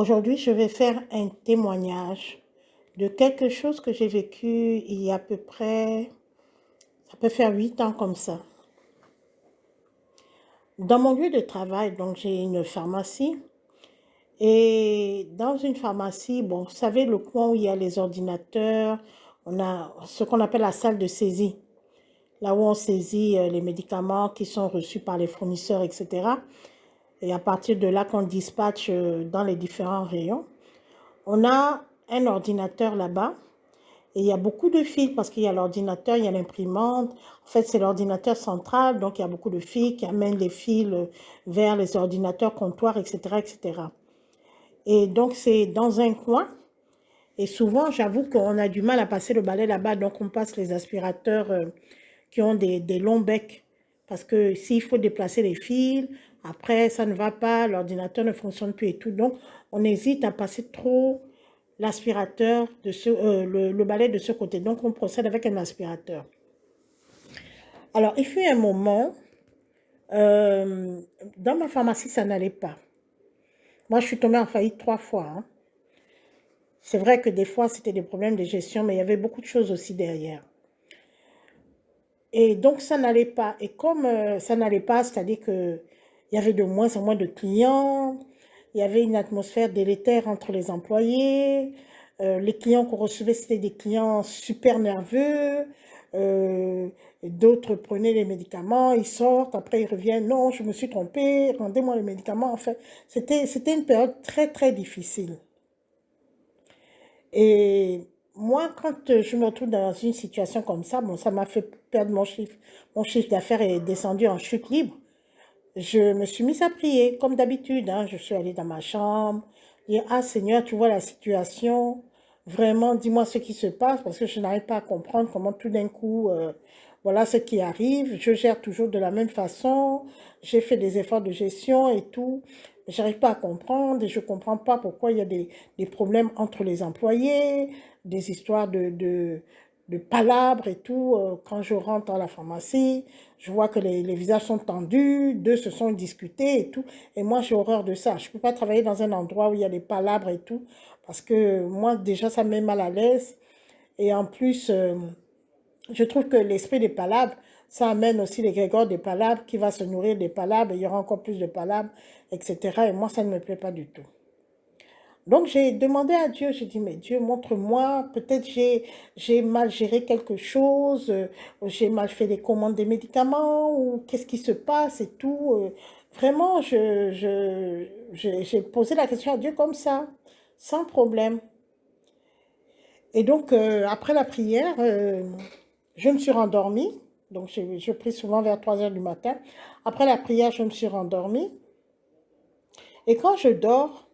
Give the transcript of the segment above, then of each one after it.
Aujourd'hui, je vais faire un témoignage de quelque chose que j'ai vécu il y a à peu près, ça peut faire 8 ans comme ça. Dans mon lieu de travail, donc j'ai une pharmacie et dans une pharmacie, bon, vous savez, le coin où il y a les ordinateurs, on a ce qu'on appelle la salle de saisie, là où on saisit les médicaments qui sont reçus par les fournisseurs, etc. Et à partir de là qu'on dispatche dans les différents rayons. On a un ordinateur là-bas et il y a beaucoup de fils parce qu'il y a l'ordinateur, il y a l'imprimante. En fait, c'est l'ordinateur central, donc il y a beaucoup de fils qui amènent les fils vers les ordinateurs comptoirs, etc., etc. Et donc, c'est dans un coin. Et souvent, j'avoue qu'on a du mal à passer le balai là-bas, donc on passe les aspirateurs qui ont des longs becs. Parce que s'il faut déplacer les fils, après, ça ne va pas, l'ordinateur ne fonctionne plus et tout. Donc, on hésite à passer trop l'aspirateur, le balai de ce côté. Donc, on procède avec un aspirateur. Alors, il fut un moment, euh, dans ma pharmacie, ça n'allait pas. Moi, je suis tombée en faillite 3 fois. Hein. C'est vrai que des fois, c'était des problèmes de gestion, mais il y avait beaucoup de choses aussi derrière. Et donc, ça n'allait pas. Et comme ça n'allait pas, c'est-à-dire qu'il y avait de moins en moins de clients, il y avait une atmosphère délétère entre les employés, les clients qu'on recevait, c'était des clients super nerveux, euh, d'autres prenaient les médicaments, ils sortent, après ils reviennent, non, je me suis trompée, rendez-moi les médicaments. Enfin, c'était une période très, très difficile. Et moi, quand je me retrouve dans une situation comme ça, bon, ça m'a fait perdre mon chiffre. Mon chiffre d'affaires est descendu en chute libre. Je me suis mise à prier, comme d'habitude. Hein. Je suis allée dans ma chambre, dire, ah Seigneur, tu vois la situation, vraiment, dis-moi ce qui se passe, parce que je n'arrive pas à comprendre comment tout d'un coup, voilà ce qui arrive. Je gère toujours de la même façon, j'ai fait des efforts de gestion et tout. J'arrive pas à comprendre et je comprends pas pourquoi il y a des problèmes entre les employés, des histoires de palabres et tout. Quand je rentre dans la pharmacie, je vois que les visages sont tendus, deux se sont discutés et tout. Et moi, j'ai horreur de ça. Je ne peux pas travailler dans un endroit où il y a des palabres et tout, parce que moi, déjà, ça me met mal à l'aise. Et en plus, je trouve que l'esprit des palabres, ça amène aussi l'égrégore des palabres qui va se nourrir des palabres, et il y aura encore plus de palabres, etc. Et moi, ça ne me plaît pas du tout. Donc, j'ai demandé à Dieu, j'ai dit, mais Dieu, montre-moi, peut-être j'ai mal géré quelque chose, j'ai mal fait les commandes des médicaments, ou qu'est-ce qui se passe et tout. Vraiment, j'ai posé la question à Dieu comme ça, sans problème. Et donc, après la prière, je me suis rendormie. Donc, je prie souvent vers 3 heures du matin. Après la prière, je me suis rendormie. Et quand je dors,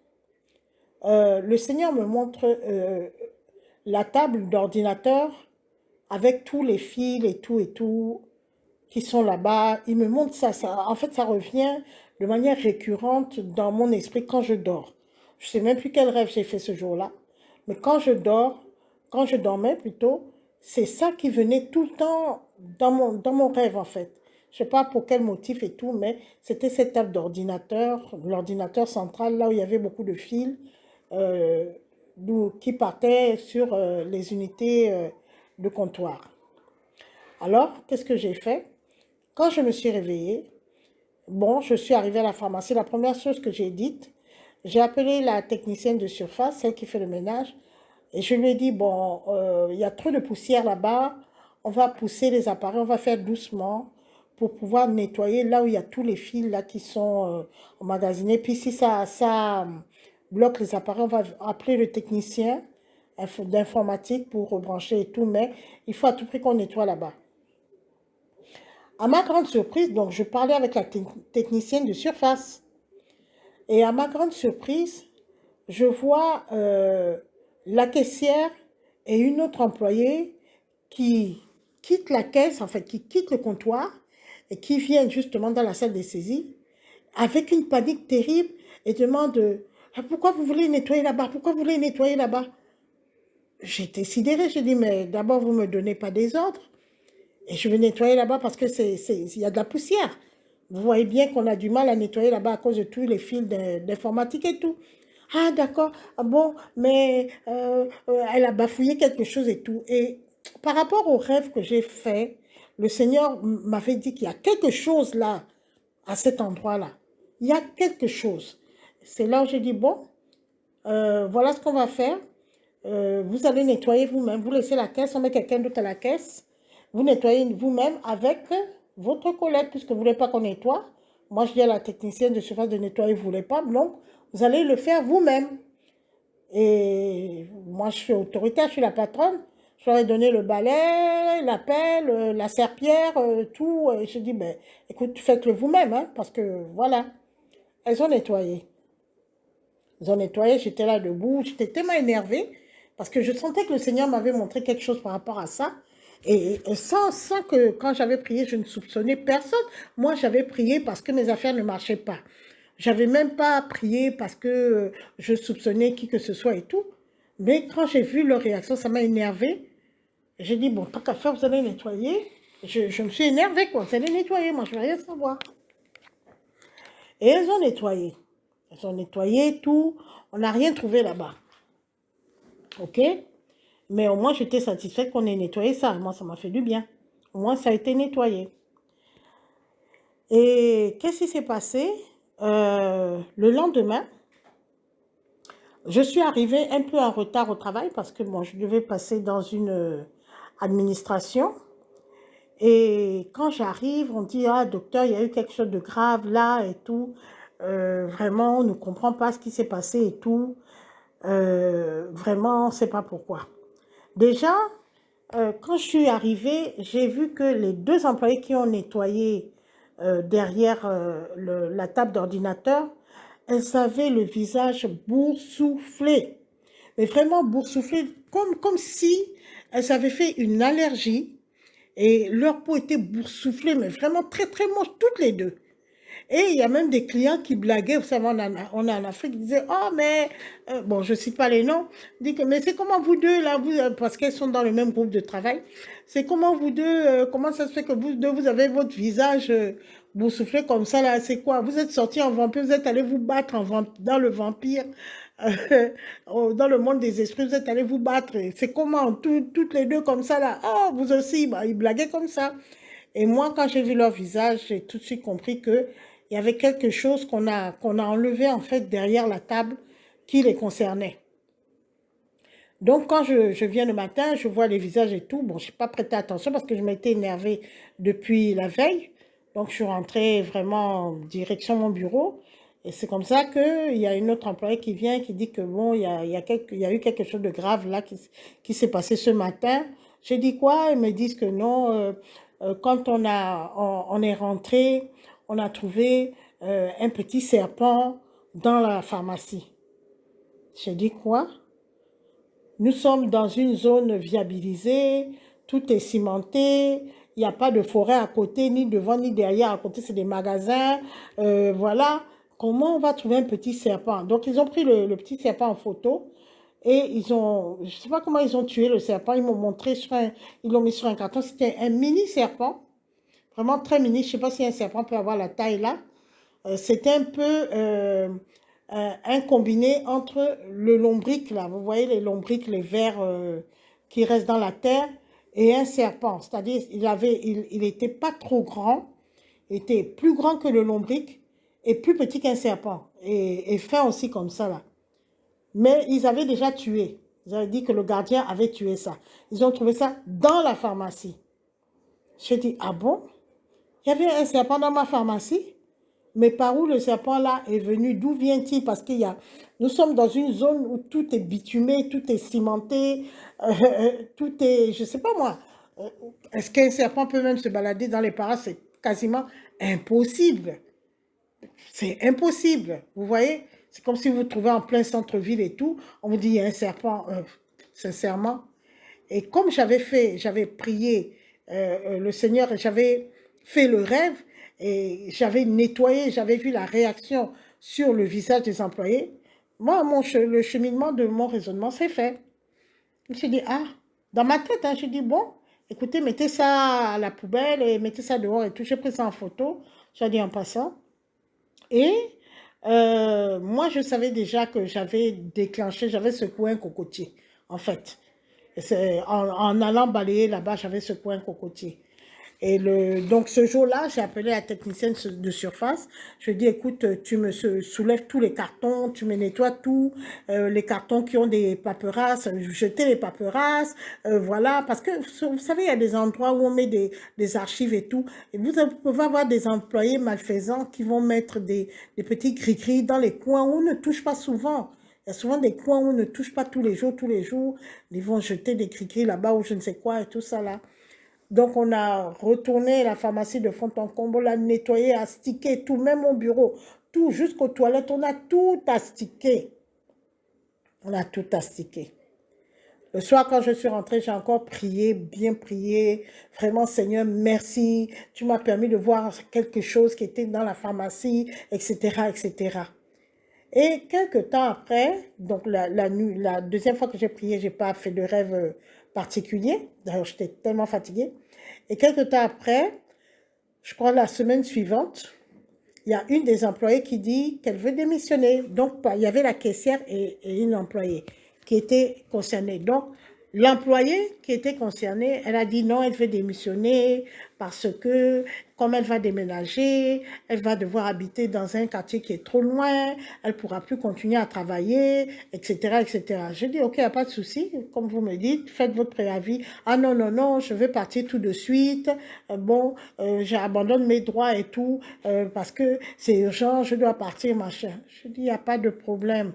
le Seigneur me montre la table d'ordinateur avec tous les fils et tout qui sont là-bas. Il me montre ça, ça. En fait, ça revient de manière récurrente dans mon esprit quand je dors. Je ne sais même plus quel rêve j'ai fait ce jour-là. Mais quand je dormais plutôt, c'est ça qui venait tout le temps dans mon rêve en fait. Je ne sais pas pour quel motif et tout, mais c'était cette table d'ordinateur, l'ordinateur central, là où il y avait beaucoup de fils euh, qui partaient sur les unités de comptoir. Alors, qu'est-ce que j'ai fait? Quand je me suis réveillée, bon, je suis arrivée à la pharmacie. La première chose que j'ai dite, j'ai appelé la technicienne de surface, celle qui fait le ménage, et je lui ai dit, bon, il y a trop de poussière là-bas, on va pousser les appareils, on va faire doucement pour pouvoir nettoyer là où il y a tous les fils là qui sont emmagasinés. Puis si ça bloque les appareils, on va appeler le technicien d'informatique pour rebrancher et tout, mais il faut à tout prix qu'on nettoie là-bas. À ma grande surprise, donc je parlais avec la technicienne de surface. Et à ma grande surprise, je vois la caissière et une autre employée qui quittent la caisse, en fait, qui quittent le comptoir et qui viennent justement dans la salle des saisies avec une panique terrible et demandent ah, pourquoi vous voulez nettoyer là-bas? Pourquoi vous voulez nettoyer là-bas? J'étais sidérée, j'ai dit mais d'abord vous ne me donnez pas des ordres. Et je vais nettoyer là-bas parce que il y a de la poussière. Vous voyez bien qu'on a du mal à nettoyer là-bas à cause de tous les fils d'informatique et tout. Ah, d'accord. Ah bon, mais elle a bafouillé quelque chose et tout. Et par rapport au rêve que j'ai fait, le Seigneur m'avait dit qu'il y a quelque chose là, à cet endroit-là. Il y a quelque chose. C'est là où j'ai dit, bon, voilà ce qu'on va faire. Vous allez nettoyer vous-même. Vous laissez la caisse, on met quelqu'un d'autre à la caisse. Vous nettoyez vous-même avec votre collègue, puisque vous ne voulez pas qu'on nettoie. Moi, je dis à la technicienne de surface de nettoyer, vous ne voulez pas. Donc, vous allez le faire vous-même. Et moi, je suis autoritaire, je suis la patronne. Je leur ai donné le balai, la pelle, la serpillière, tout. Et je dis, ben, écoute, faites-le vous-même, hein, parce que voilà. Elles ont nettoyé. Elles ont nettoyé, j'étais là debout, j'étais tellement énervée, parce que je sentais que le Seigneur m'avait montré quelque chose par rapport à ça. Et sans que, quand j'avais prié, je ne soupçonnais personne. Moi, j'avais prié parce que mes affaires ne marchaient pas. J'avais même pas prié parce que je soupçonnais qui que ce soit et tout. Mais quand j'ai vu leur réaction, ça m'a énervée. J'ai dit, bon, tant qu'à faire, vous allez nettoyer. Je me suis énervée, quoi. Vous allez nettoyer, moi, je ne veux rien savoir. Et elles ont nettoyé. Elles ont nettoyé tout. On n'a rien trouvé là-bas. OK? Mais au moins, j'étais satisfaite qu'on ait nettoyé ça. Moi, ça m'a fait du bien. Au moins, ça a été nettoyé. Et qu'est-ce qui s'est passé? Le lendemain, je suis arrivée un peu en retard au travail parce que bon, je devais passer dans une administration. Et quand j'arrive, on dit, ah, docteur, il y a eu quelque chose de grave là et tout. Vraiment, on ne comprend pas ce qui s'est passé et tout. Vraiment, on ne sait pas pourquoi. Déjà, quand je suis arrivée, j'ai vu que les deux employés qui ont nettoyé derrière la table d'ordinateur, elles avaient le visage boursouflé. Mais vraiment boursouflé, comme si elles avaient fait une allergie et leur peau était boursouflée, mais vraiment très très moche, toutes les deux. Et il y a même des clients qui blaguaient, vous savez, on est en Afrique, ils disaient, oh, mais, bon, je ne cite pas les noms, ils disent, mais c'est comment vous deux, là, parce qu'elles sont dans le même groupe de travail, c'est comment vous deux, comment ça se fait que vous deux, vous avez votre visage boursouflé comme ça, là, c'est quoi? Vous êtes sortis en vampire, vous êtes allés vous battre dans le vampire, dans le monde des esprits, vous êtes allés vous battre, c'est comment, toutes les deux comme ça, là, oh, vous aussi, bah, ils blaguaient comme ça. Et moi, quand j'ai vu leur visage, j'ai tout de suite compris qu'il y avait quelque chose qu'on a enlevé en fait derrière la table qui les concernait. Donc, quand je viens le matin, je vois les visages et tout. Bon, je n'ai pas prêté attention parce que je m'étais énervée depuis la veille. Donc, je suis rentrée vraiment en direction mon bureau. Et c'est comme ça qu'il y a une autre employée qui vient qui dit que bon, il y a eu quelque chose de grave là qui s'est passé ce matin. J'ai dit quoi? Ils me disent que non. Quand on est rentré, on a trouvé un petit serpent dans la pharmacie. J'ai dit quoi? Nous sommes dans une zone viabilisée, tout est cimenté, il n'y a pas de forêt à côté, ni devant, ni derrière. À côté, c'est des magasins. Voilà. Comment on va trouver un petit serpent? Donc, ils ont pris le petit serpent en photo et je ne sais pas comment ils ont tué le serpent. Ils m'ont montré ils l'ont mis sur un carton. C'était un mini serpent, vraiment très mini. Je ne sais pas si un serpent peut avoir la taille là. C'était un peu un combiné entre le lombric, là, vous voyez les lombrics, les vers qui restent dans la terre, et un serpent. C'est-à-dire, il était pas trop grand, il était plus grand que le lombric et plus petit qu'un serpent, et fin aussi comme ça, là. Mais ils avaient déjà tué. Ils avaient dit que le gardien avait tué ça. Ils ont trouvé ça dans la pharmacie. J'ai dit, ah bon? Il y avait un serpent dans ma pharmacie? Mais par où le serpent là est venu? D'où vient-il? Parce nous sommes dans une zone où tout est bitumé, tout est cimenté, tout est, je ne sais pas moi. euh, Est-ce qu'un serpent peut même se balader dans les parages? C'est quasiment impossible. C'est impossible. Vous voyez? C'est comme si vous vous trouvez en plein centre-ville et tout. On vous dit il y a un serpent, sincèrement. Et comme j'avais prié le Seigneur et j'avais fait le rêve et j'avais nettoyé, j'avais vu la réaction sur le visage des employés, moi, le cheminement de mon raisonnement s'est fait. Je me suis dit, ah, dans ma tête, hein, j'ai dit, bon, écoutez, mettez ça à la poubelle et mettez ça dehors et tout. J'ai pris ça en photo, j'ai dit en passant. Et Moi, je savais déjà que j'avais secoué un cocotier, en fait. En allant balayer là-bas, j'avais secoué un cocotier. Et donc ce jour-là, j'ai appelé la technicienne de surface. Je lui ai dit, écoute, tu me soulèves tous les cartons, tu me nettoies tous les cartons qui ont des paperasses, jeter les paperasses, voilà. Parce que, vous savez, il y a des endroits où on met des archives et tout. Et vous pouvez avoir des employés malfaisants qui vont mettre des petits gris-gris dans les coins où on ne touche pas souvent. Il y a souvent des coins où on ne touche pas tous les jours, tous les jours. Ils vont jeter des gris-gris là-bas ou je ne sais quoi et tout ça là. Donc, on a retourné la pharmacie de fond en comble, on l'a nettoyé, astiqué, tout, même mon bureau, tout, jusqu'aux toilettes, on a tout astiqué. On a tout astiqué. Le soir, quand je suis rentrée, j'ai encore prié, bien prié. Vraiment, Seigneur, merci. Tu m'as permis de voir quelque chose qui était dans la pharmacie, etc., etc. Et quelques temps après, donc la deuxième fois que j'ai prié, je n'ai pas fait de rêve particulier. D'ailleurs, j'étais tellement fatiguée. Et quelques temps après, je crois la semaine suivante, il y a une des employées qui dit qu'elle veut démissionner. Donc, il y avait la caissière et une employée qui étaient concernées. Donc, l'employée qui était concernée, elle a dit non, elle veut démissionner parce que, comme elle va déménager, elle va devoir habiter dans un quartier qui est trop loin, elle ne pourra plus continuer à travailler, etc., etc. Je dis, ok, il n'y a pas de souci, comme vous me dites, faites votre préavis. Ah non, non, non, je vais partir tout de suite. Bon, j'abandonne mes droits et tout, parce que c'est urgent, je dois partir, machin. Je dis, il n'y a pas de problème.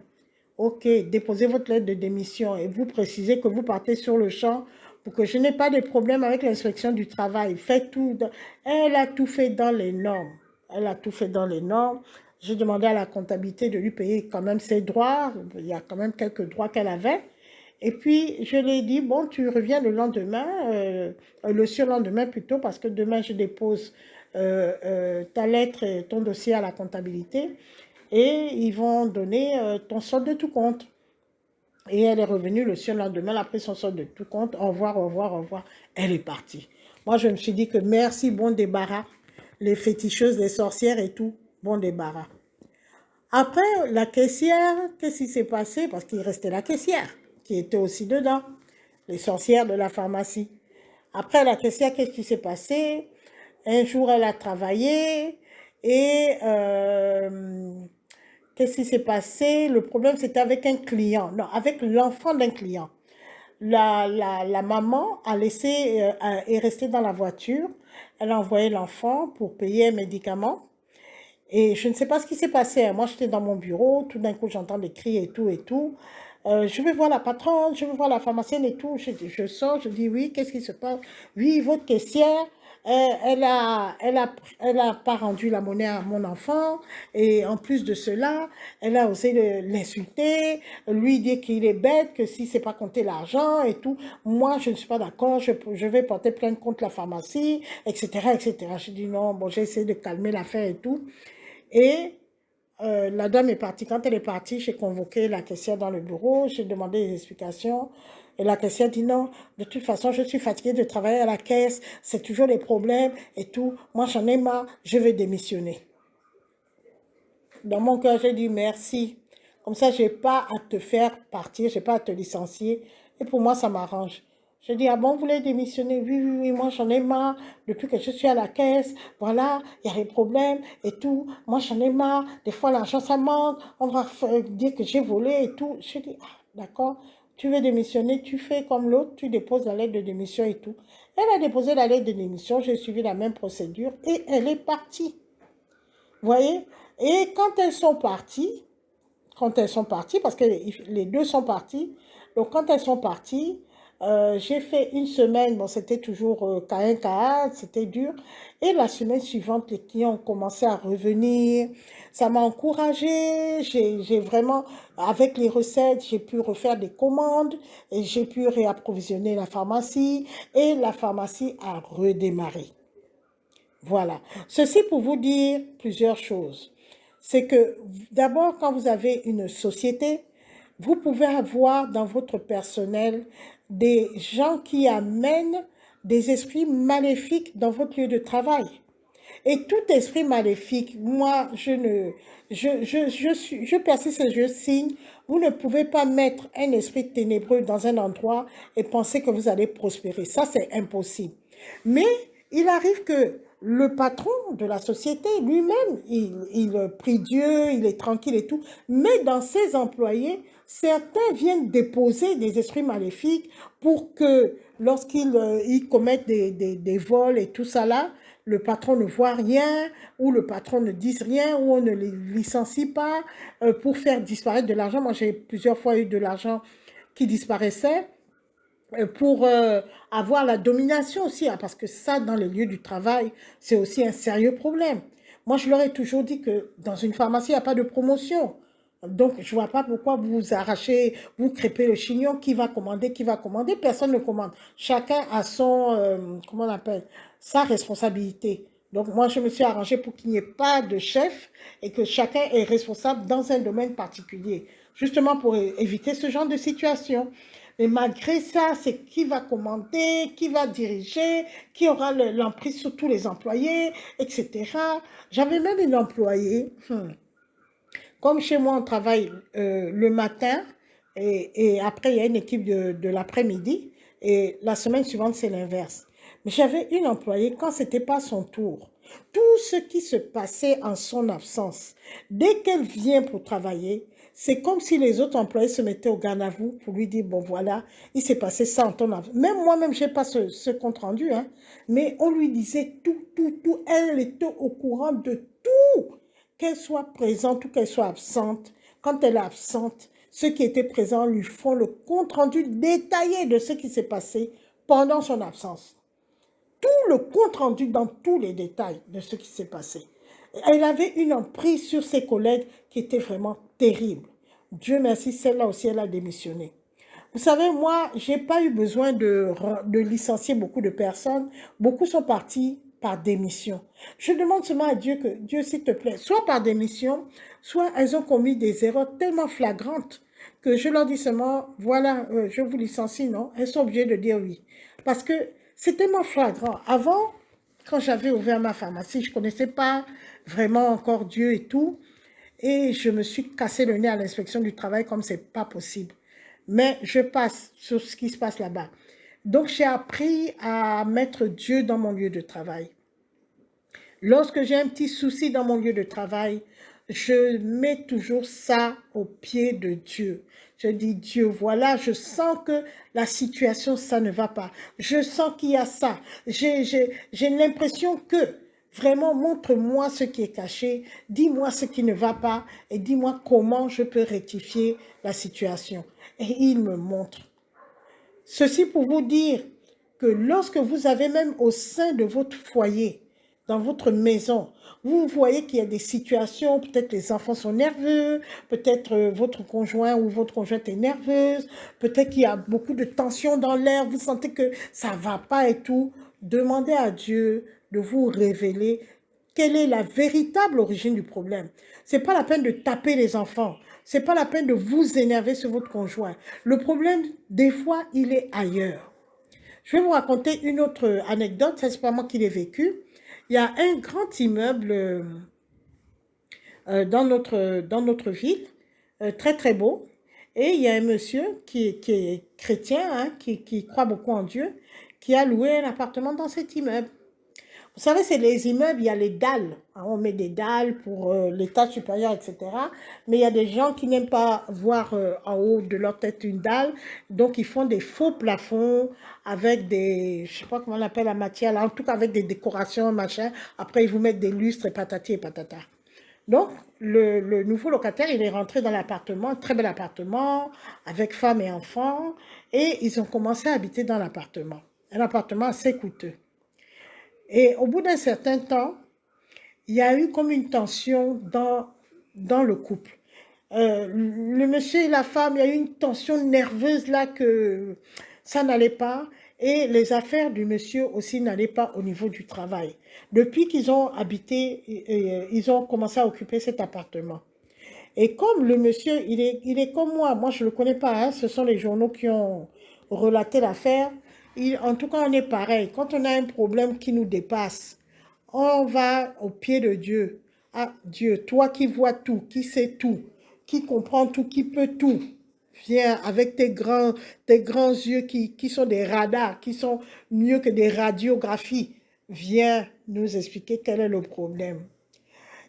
Ok, déposez votre lettre de démission et vous précisez que vous partez sur le champ pour que je n'ai pas de problème avec l'inspection du travail. Faites tout. Elle a tout fait dans les normes. Elle a tout fait dans les normes. J'ai demandé à la comptabilité de lui payer quand même ses droits. Il y a quand même quelques droits qu'elle avait. Et puis, je lui ai dit, bon, tu reviens le lendemain, le surlendemain plutôt, parce que demain, je dépose ta lettre et ton dossier à la comptabilité et ils vont donner ton solde de tout compte. Et elle est revenue le surlendemain, elle a pris son solde de tout compte. Au revoir, au revoir, au revoir. Elle est partie. Moi, je me suis dit que merci, bon débarras. Les féticheuses, les sorcières et tout, bon débarras. Après, la caissière, qu'est-ce qui s'est passé? Parce qu'il restait la caissière, qui était aussi dedans, les sorcières de la pharmacie. Après, la caissière, qu'est-ce qui s'est passé? Un jour, elle a travaillé et qu'est-ce qui s'est passé? Le problème, c'était avec un client, non, avec l'enfant d'un client. La maman a laissé, est restée dans la voiture. Elle a envoyé l'enfant pour payer un médicament. Et je ne sais pas ce qui s'est passé, hein. Moi, j'étais dans mon bureau. Tout d'un coup, j'entends des cris et tout et tout. Je vais voir la patronne, je vais voir la pharmacienne et tout. Je sors, je dis oui, qu'est-ce qui se passe? Oui, votre caissière, elle a pas rendu la monnaie à mon enfant. Et en plus de cela, elle a osé l'insulter, lui dire qu'il est bête, que si c'est pas compter l'argent et tout. Moi, je ne suis pas d'accord, je vais porter plainte contre la pharmacie, etc., etc. Je dis non, bon, j'ai essayé de calmer l'affaire et tout. Et la dame est partie. Quand elle est partie, j'ai convoqué la caissière dans le bureau, j'ai demandé des explications. Et la caissière dit non, de toute façon, je suis fatiguée de travailler à la caisse, c'est toujours les problèmes et tout. Moi, j'en ai marre, je vais démissionner. Dans mon cœur, j'ai dit merci. Comme ça, je n'ai pas à te faire partir, je n'ai pas à te licencier. Et pour moi, ça m'arrange. Je dis, ah bon, vous voulez démissionner? Oui, oui, oui, moi j'en ai marre. Depuis que je suis à la caisse, voilà, il y a des problèmes et tout. Moi j'en ai marre. Des fois, l'argent, ça manque. On va dire que j'ai volé et tout. Je dis, ah, d'accord, tu veux démissionner, tu fais comme l'autre, tu déposes la lettre de démission et tout. Elle a déposé la lettre de démission, j'ai suivi la même procédure et elle est partie. Vous voyez? Et quand elles sont parties, parce que les deux sont partis, donc quand elles sont parties, j'ai fait une semaine, bon c'était toujours K1, K1, c'était dur, et la semaine suivante, les clients ont commencé à revenir, ça m'a encouragée, j'ai vraiment, avec les recettes, j'ai pu refaire des commandes, et j'ai pu réapprovisionner la pharmacie, et la pharmacie a redémarré. Voilà. Ceci pour vous dire plusieurs choses. C'est que d'abord, quand vous avez une société, vous pouvez avoir dans votre personnel des gens qui amènent des esprits maléfiques dans votre lieu de travail. Et tout esprit maléfique, moi, je persiste et je signe, vous ne pouvez pas mettre un esprit ténébreux dans un endroit et penser que vous allez prospérer. Ça, c'est impossible. Mais il arrive que le patron de la société lui-même, il prie Dieu, il est tranquille et tout, mais dans ses employés, certains viennent déposer des esprits maléfiques pour que lorsqu'ils ils commettent des vols et tout ça là, le patron ne voit rien, ou le patron ne dise rien, ou on ne les licencie pas pour faire disparaître de l'argent. Moi, j'ai plusieurs fois eu de l'argent qui disparaissait pour avoir la domination aussi, hein, parce que ça, dans les lieux du travail, c'est aussi un sérieux problème. Moi, je leur ai toujours dit que dans une pharmacie, il n'y a pas de promotion. Donc, je ne vois pas pourquoi vous arrachez, vous crêpez le chignon, qui va commander, personne ne commande. Chacun a son, comment on appelle, sa responsabilité. Donc, moi, je me suis arrangée pour qu'il n'y ait pas de chef et que chacun est responsable dans un domaine particulier, justement pour éviter ce genre de situation. Mais malgré ça, c'est qui va commander, qui va diriger, qui aura l'emprise sur tous les employés, etc. J'avais même une employée, comme chez moi on travaille le matin et après il y a une équipe de l'après-midi et la semaine suivante c'est l'inverse. Mais j'avais une employée quand ce n'était pas son tour. Tout ce qui se passait en son absence, dès qu'elle vient pour travailler, c'est comme si les autres employés se mettaient au garde à vous pour lui dire, bon voilà, il s'est passé ça en ton absence. Même moi-même, je n'ai pas ce compte rendu, hein, mais on lui disait tout, tout, tout. Elle était au courant de tout, qu'elle soit présente ou qu'elle soit absente. Quand elle est absente, ceux qui étaient présents lui font le compte rendu détaillé de ce qui s'est passé pendant son absence. Tout le compte rendu dans tous les détails de ce qui s'est passé. Elle avait une emprise sur ses collègues qui était vraiment terrible. Dieu merci, celle-là aussi, elle a démissionné. Vous savez, moi, je n'ai pas eu besoin de licencier beaucoup de personnes. Beaucoup sont partis par démission. Je demande seulement à Dieu que, Dieu, s'il te plaît, soit par démission, soit elles ont commis des erreurs tellement flagrantes que je leur dis seulement, voilà, je vous licencie, non? Elles sont obligées de dire oui. Parce que c'est tellement flagrant. Avant, quand j'avais ouvert ma pharmacie, je ne connaissais pas vraiment encore Dieu et tout. Et je me suis cassé le nez à l'inspection du travail comme c'est pas possible. Mais je passe sur ce qui se passe là-bas. Donc, j'ai appris à mettre Dieu dans mon lieu de travail. Lorsque j'ai un petit souci dans mon lieu de travail, je mets toujours ça au pied de Dieu. Je dis, Dieu, voilà, je sens que la situation, ça ne va pas. Je sens qu'il y a ça. J'ai l'impression que, vraiment, montre-moi ce qui est caché, dis-moi ce qui ne va pas et dis-moi comment je peux rectifier la situation. Et il me montre. Ceci pour vous dire que lorsque vous avez même au sein de votre foyer, dans votre maison, vous voyez qu'il y a des situations, peut-être les enfants sont nerveux, peut-être votre conjoint ou votre conjointe est nerveuse, peut-être qu'il y a beaucoup de tension dans l'air, vous sentez que ça ne va pas et tout. Demandez à Dieu de vous révéler quelle est la véritable origine du problème. Ce n'est pas la peine de taper les enfants. Ce n'est pas la peine de vous énerver sur votre conjoint. Le problème, des fois, il est ailleurs. Je vais vous raconter une autre anecdote, ce n'est pas moi qui l'ai vécu. Il y a un grand immeuble dans notre ville, très très beau, et il y a un monsieur qui est chrétien, hein, qui croit beaucoup en Dieu, qui a loué un appartement dans cet immeuble. Vous savez, c'est les immeubles, il y a les dalles. Hein, on met des dalles pour l'étage supérieur, etc. Mais il y a des gens qui n'aiment pas voir en haut de leur tête une dalle. Donc, ils font des faux plafonds avec des, je ne sais pas comment on appelle la matière, là, en tout cas avec des décorations, machin. Après, ils vous mettent des lustres et patati et patata. Donc, le nouveau locataire, il est rentré dans l'appartement, un très bel appartement, avec femme et enfants. Et ils ont commencé à habiter dans l'appartement. Un appartement assez coûteux. Et au bout d'un certain temps, il y a eu comme une tension dans le couple. Le monsieur et la femme, il y a eu une tension nerveuse là que ça n'allait pas. Et les affaires du monsieur aussi n'allaient pas au niveau du travail. Depuis qu'ils ont habité, ils ont commencé à occuper cet appartement. Et comme le monsieur, il est comme moi je ne le connais pas, hein, ce sont les journaux qui ont relaté l'affaire. En tout cas, on est pareil. Quand on a un problème qui nous dépasse, On va au pied de Dieu. Ah, Dieu, toi qui vois tout, qui sais tout, qui comprend tout, qui peut tout. Viens avec tes grands yeux qui sont des radars, qui sont mieux que des radiographies. Viens nous expliquer quel est le problème.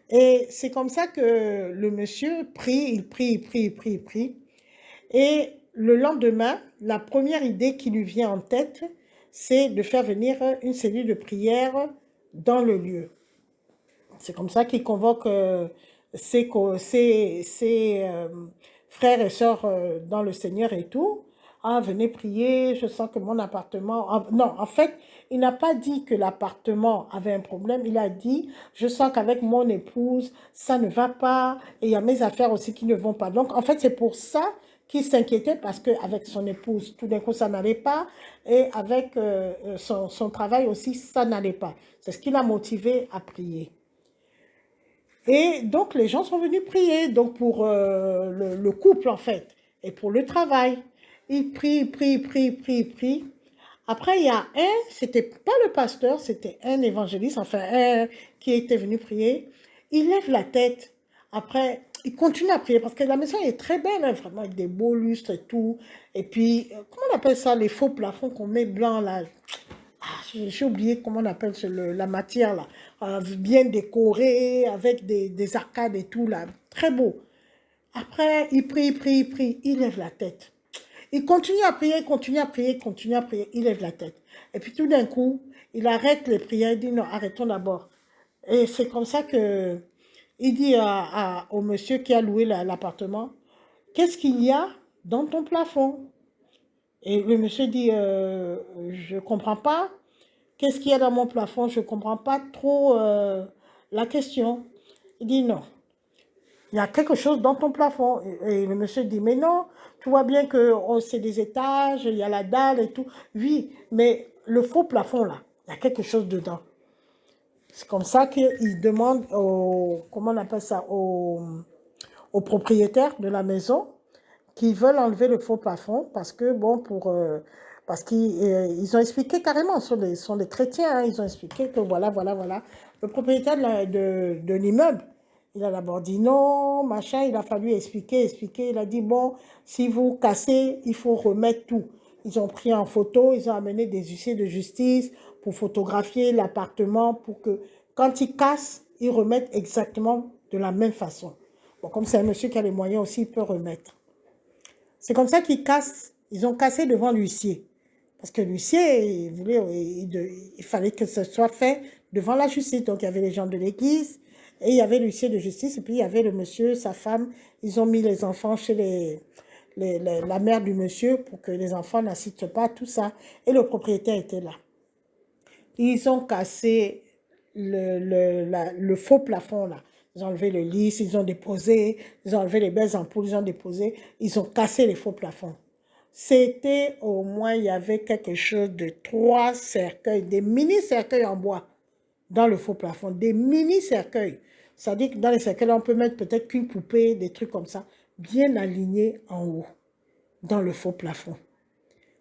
Et c'est comme ça que le monsieur prie, il prie, il prie, il prie, il prie. Et le lendemain, la première idée qui lui vient en tête, c'est de faire venir une cellule de prière dans le lieu. C'est comme ça qu'il convoque ses frères et sœurs dans le Seigneur et tout. Ah, venez prier, je sens que mon appartement... Ah, non, en fait, il n'a pas dit que l'appartement avait un problème. Il a dit, je sens qu'avec mon épouse, ça ne va pas. Et il y a mes affaires aussi qui ne vont pas. Donc, en fait, c'est pour ça qu'il s'inquiétait parce qu'avec son épouse, tout d'un coup, ça n'allait pas. Et avec son travail aussi, ça n'allait pas. C'est ce qui l'a motivé à prier. Et donc, les gens sont venus prier, donc pour le couple, en fait, et pour le travail. Ils prient, ils prient, ils prient, ils prient, ils prient. Après, il y a c'était pas le pasteur, c'était un évangéliste, enfin, un qui était venu prier. Il lève la tête. Après, il continue à prier, parce que la maison est très belle, hein, vraiment, avec des beaux lustres et tout. Et puis, comment on appelle ça, les faux plafonds qu'on met blancs, là? J'ai oublié comment on appelle la matière là, bien décorée, avec des arcades et tout là, très beau. Après, il prie, il prie, il prie, il lève la tête. Il continue à prier, continue à prier, continue à prier, il lève la tête. Et puis tout d'un coup, il arrête les prières, il dit non, arrêtons d'abord. Et c'est comme ça que il dit au monsieur qui a loué l'appartement, qu'est-ce qu'il y a dans ton plafond? Et le monsieur dit, je ne comprends pas. Qu'est-ce qu'il y a dans mon plafond? Je ne comprends pas trop la question. Il dit non, il y a quelque chose dans ton plafond. Et le monsieur dit, mais non, tu vois bien que c'est des étages, il y a la dalle et tout. Oui, mais le faux plafond là, il y a quelque chose dedans. C'est comme ça qu'il demande comment on appelle ça, aux propriétaires de la maison qui veulent enlever le faux plafond parce que, bon, parce qu'ils ont expliqué carrément, sont des chrétiens, hein, ils ont expliqué que voilà, voilà, voilà. Le propriétaire de l'immeuble, il a d'abord dit non, machin, il a fallu expliquer, expliquer. Il a dit, bon, si vous cassez, il faut remettre tout. Ils ont pris en photo, ils ont amené des huissiers de justice pour photographier l'appartement pour que quand ils cassent, ils remettent exactement de la même façon. Bon, comme c'est un monsieur qui a les moyens aussi, il peut remettre. C'est comme ça ils ont cassé devant l'huissier. Parce que l'huissier, il fallait que ce soit fait devant la justice. Donc il y avait les gens de l'église, et il y avait l'huissier de justice, et puis il y avait le monsieur, sa femme. Ils ont mis les enfants chez la mère du monsieur pour que les enfants n'assistent pas à tout ça. Et le propriétaire était là. Ils ont cassé le faux plafond là. Ils ont enlevé le lisse, ils ont déposé, ils ont enlevé les belles ampoules, ils ont déposé, ils ont cassé les faux plafonds. C'était au moins, il y avait quelque chose de 3 cercueils, des mini-cercueils en bois dans le faux plafond, des mini-cercueils. Ça dit que dans les cercueils, on peut mettre peut-être qu'une poupée, des trucs comme ça, bien alignés en haut, dans le faux plafond.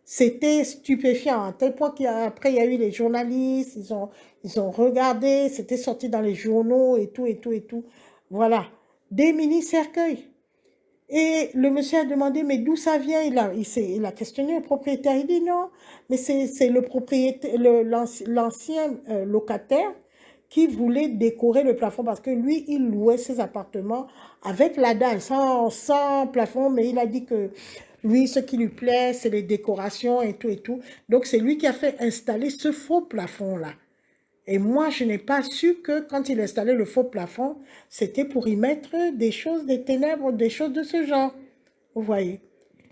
C'était stupéfiant, à tel point qu'après, il y a eu les journalistes, ils ont regardé, c'était sorti dans les journaux et tout, et tout, et tout. Voilà, des mini-cercueils. Et le monsieur a demandé, mais d'où ça vient? Il a questionné le propriétaire. Il dit non, mais c'est le propriétaire, l'ancien locataire qui voulait décorer le plafond parce que lui, il louait ses appartements avec la dalle, sans plafond, mais il a dit que lui, ce qui lui plaît, c'est les décorations et tout et tout. Donc, c'est lui qui a fait installer ce faux plafond-là. Et moi, je n'ai pas su que quand il installait le faux plafond, c'était pour y mettre des choses, des ténèbres, des choses de ce genre. Vous voyez.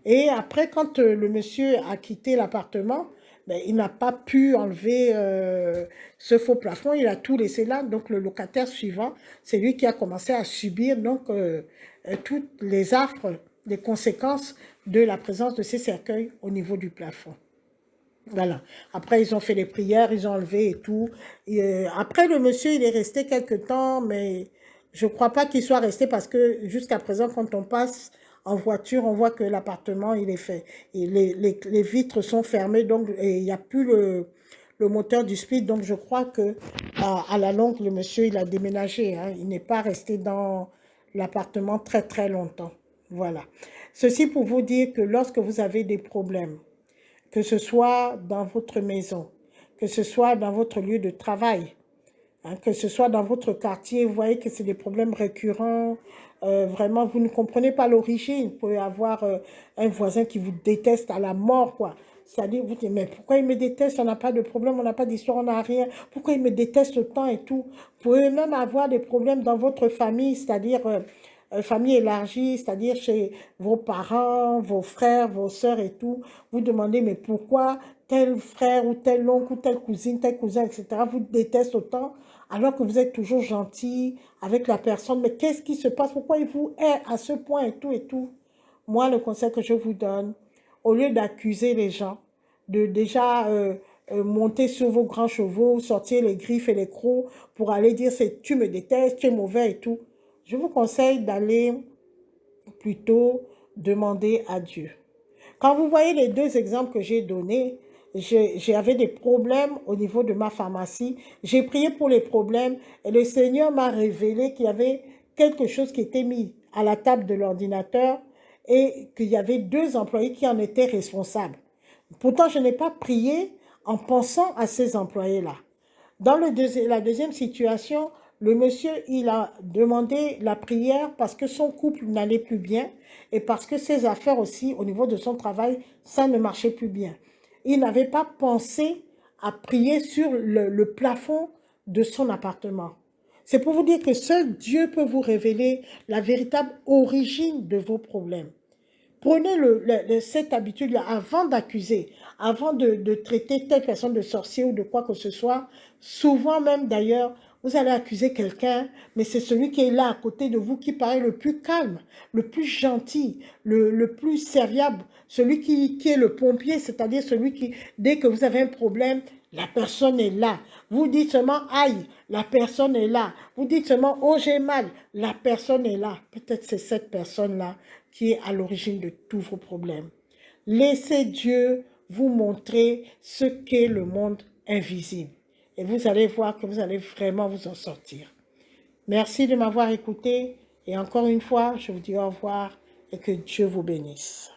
Et après, quand le monsieur a quitté l'appartement, ben, il n'a pas pu enlever ce faux plafond, il a tout laissé là. Donc, le locataire suivant, c'est lui qui a commencé à subir donc, toutes les affres, les conséquences de la présence de ces cercueils au niveau du plafond. Voilà. Après, ils ont fait les prières, ils ont enlevé et tout. Et, après, le monsieur, il est resté quelque temps, mais je ne crois pas qu'il soit resté parce que jusqu'à présent, quand on passe en voiture, on voit que l'appartement, il est fait. Et les vitres sont fermées, donc et il n'y a plus le moteur du speed. Donc, je crois que à la longue, le monsieur, il a déménagé. Hein. Il n'est pas resté dans l'appartement très, très longtemps. Voilà. Ceci pour vous dire que lorsque vous avez des problèmes, que ce soit dans votre maison, que ce soit dans votre lieu de travail, hein, que ce soit dans votre quartier, vous voyez que c'est des problèmes récurrents, vraiment, vous ne comprenez pas l'origine. Vous pouvez avoir un voisin qui vous déteste à la mort, quoi. C'est-à-dire, vous dites, mais pourquoi il me déteste? On n'a pas de problème, on n'a pas d'histoire, on n'a rien. Pourquoi il me déteste autant et tout? Vous pouvez même avoir des problèmes dans votre famille, c'est-à-dire famille élargie, c'est-à-dire chez vos parents, vos frères, vos sœurs et tout. Vous demandez, mais pourquoi tel frère ou tel oncle ou telle cousine, tel cousin, etc. vous déteste autant alors que vous êtes toujours gentil avec la personne. Mais qu'est-ce qui se passe? Pourquoi il vous hait à ce point et tout et tout? Moi, le conseil que je vous donne, au lieu d'accuser les gens, de déjà monter sur vos grands chevaux, sortir les griffes et les crocs pour aller dire c'est tu me détestes, tu es mauvais et tout, je vous conseille d'aller plutôt demander à Dieu. Quand vous voyez les deux exemples que j'ai donnés, j'avais des problèmes au niveau de ma pharmacie. J'ai prié pour les problèmes et le Seigneur m'a révélé qu'il y avait quelque chose qui était mis à la table de l'ordinateur et qu'il y avait deux employés qui en étaient responsables. Pourtant, je n'ai pas prié en pensant à ces employés-là. Dans la deuxième situation, le monsieur, il a demandé la prière parce que son couple n'allait plus bien et parce que ses affaires aussi, au niveau de son travail, ça ne marchait plus bien. Il n'avait pas pensé à prier sur le plafond de son appartement. C'est pour vous dire que seul Dieu peut vous révéler la véritable origine de vos problèmes. Prenez cette habitude-là avant d'accuser, avant de traiter telle personne de sorcier ou de quoi que ce soit. Souvent même d'ailleurs, vous allez accuser quelqu'un, mais c'est celui qui est là à côté de vous qui paraît le plus calme, le plus gentil, le plus serviable, celui qui est le pompier, c'est-à-dire celui qui, dès que vous avez un problème, la personne est là. Vous dites seulement aïe, la personne est là. Vous dites seulement oh j'ai mal, la personne est là. Peut-être c'est cette personne-là qui est à l'origine de tous vos problèmes. Laissez Dieu vous montrer ce qu'est le monde invisible. Et vous allez voir que vous allez vraiment vous en sortir. Merci de m'avoir écouté. Et encore une fois, je vous dis au revoir et que Dieu vous bénisse.